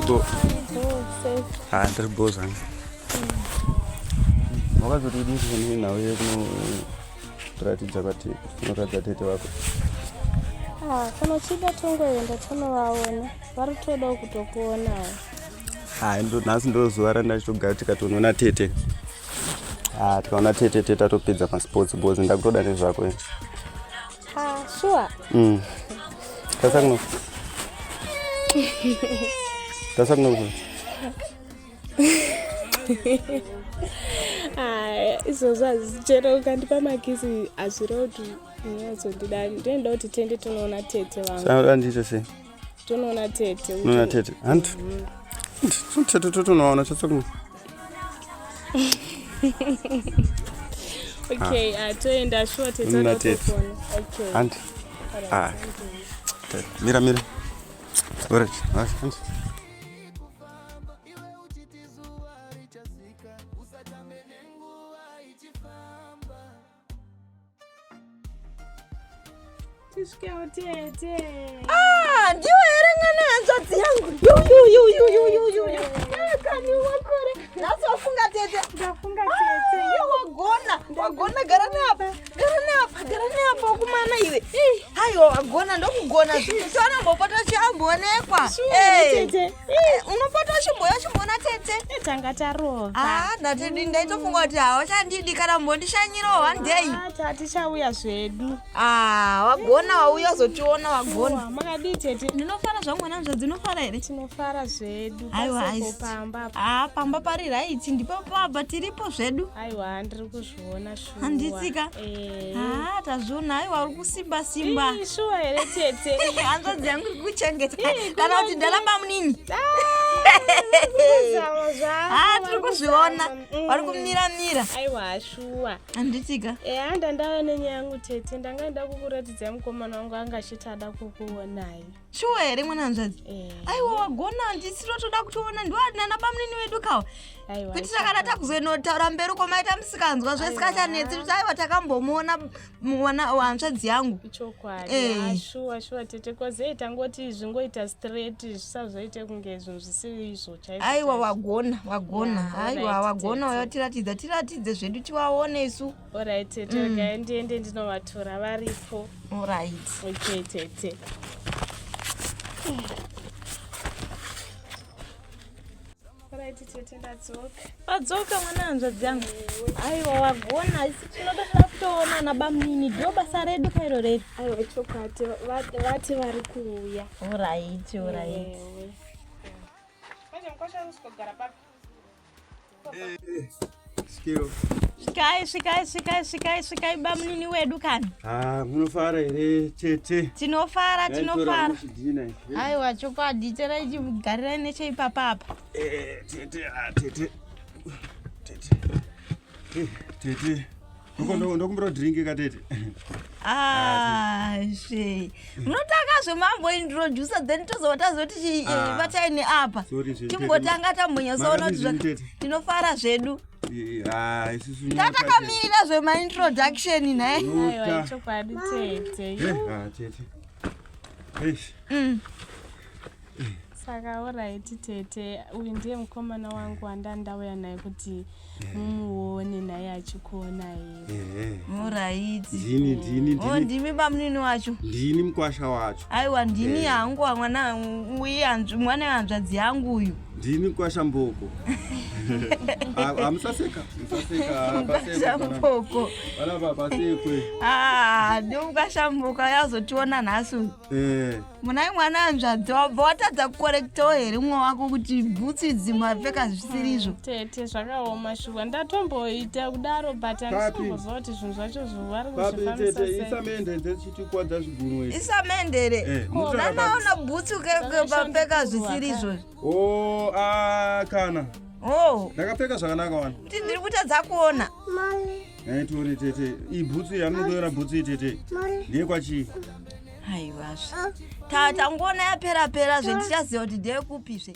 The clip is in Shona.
Uko. Ndiri boza. Wakazotidii kuti nawe kunoratidza kuti unoratidza tete wako. Kana uchida tongoenda tonovaona. Varitodawo kutokuonawo. Nhasi ndo zuva randachitogara tikatonoona tete. Tikaona tete tatopedza masports bozi ndakutoda nezvako. Sure. Tasakuno. Tasakuno. Izvozvo hazvichero ukandipa magisi hazviro kuti unozondida. Ndoenda kuti tende tonoona tete vangu. Sanoda ndicho sei? Tonoona tete. Unoona tete? Hantu. Tete totonoona tasakuno. Okay, toenda sure tete totopona. Okay. Hantu. Mira. Alright. Hantu. Ndiwe here ngana hanzvadzi yangu. Kani wakore. Nhasi wafunga tete. Ndafunga tete. Wagona gara neapa kumana iwe. Haiwa wagona ndokugona. Tona mbopota chiamboonekwa. Tete. Unopota chimboona tete. Tanga tarova. Ndatidi ndaitofunga kuti hawachandidi kana mbondishanyirowa ndei. Tichauya zvedu. Wagona wauya zotiona wagona. Makadii tete? Ndinofara zvangu nanzva dzinofara here? Tinofara zvedu. Aiwa pamba. Pamba pari right ndipo pamba tiripo zvedu. Aiwa ndiri kuzviona shuwa. Handitsika? Tazviona aiwa uri kusimba. Shuwa here tete. Hanzvadzi yangu iri kuchengeta. Kana kuti ndaramba munini. Tiri kuzviona. Vari kumira. Aiwa shuwa. Handitsika? Handa ndava nenyaya yangu tete. Ndangaenda kukuratidzai mukomana wangu anga achitada kukuonai. Shuwa here mwana hanzvadzi? Aiwa wagona handisi rotoda kutoona ndiwana bamunini wedu kawa. Kuitira kana takuzonotaura mberi komaita musikanzwa zvesikachanetsi kuti aiwa takambomuona mwana hanzvadzi yangu. Chokwadi. Shuwa tete kozei tangoti zvingoita straight zvisazoite kunge zvinhu zvisiri izvo chaizvo. Aiwa wagona. Aiwa wagona tiratidze zvedu tiwaone isu. Alright tete ndiende ndinovatora varipo. Alright. Okay tete. Wadzoka mwana hanzvadzi yangu. Aiwa wagona asi tinoda kutoona nabamunini ndo basa redu kairo redu. Aiwa chokwadi vati vari kuuya. Alright. Skiro. Svikai bamunini wedu kani. Munofara here tete? Tinofara. Aiwa chokwadi terai chigarirai necheipapapa. Tete. Ndokumbira drink katete. She. Munotaka zvemambointroduce then tozoti vataini apa. Timbotanga tambonyasaona kuti tinofara zvedu. Tatakamirira zvemaintroduction naye. Aiwa chokwadi tete. Saka alright tete, uyu ndiye mukomana wangu wandandauya naye kuti mumuone naye achikuona iwe. Alright. Ndini. Ndimi bamunini wacho. Ndini mukwasha wacho. Aiwa ndini yangu mwana hanzvadzi yangu uyu. Ndini mukwasha mboko. Amusaseka. Mboko. Vana baba sekwe. Ndio mukashambuka yazotiona nhasi. Munai mwana hanzvadzi wabva watadza kukorektawo here mumwe wako kuti bhutsu idzi mapfeka zvisiri izvo. Tete zvakaoma shuwa ndatomboita kudaro but handisikumboziva kuti zvinhu zvacho zvovari kuzvifambisa sei. Tete isamende ndechitikuwadza zvigumwe. Isamendere. Nanaona bhutsu kepapfeka zvisiri izvo. Kana. Ndakapfeka zvakanaka wana. Kuti ndiri kutadza kuona. Tore tete. Ibhutsu yamungoyora bhutsu tete. Ndiye kwachii? Aiwa. Tangoona yapera zve tichaziva kuti ndeye kupizve.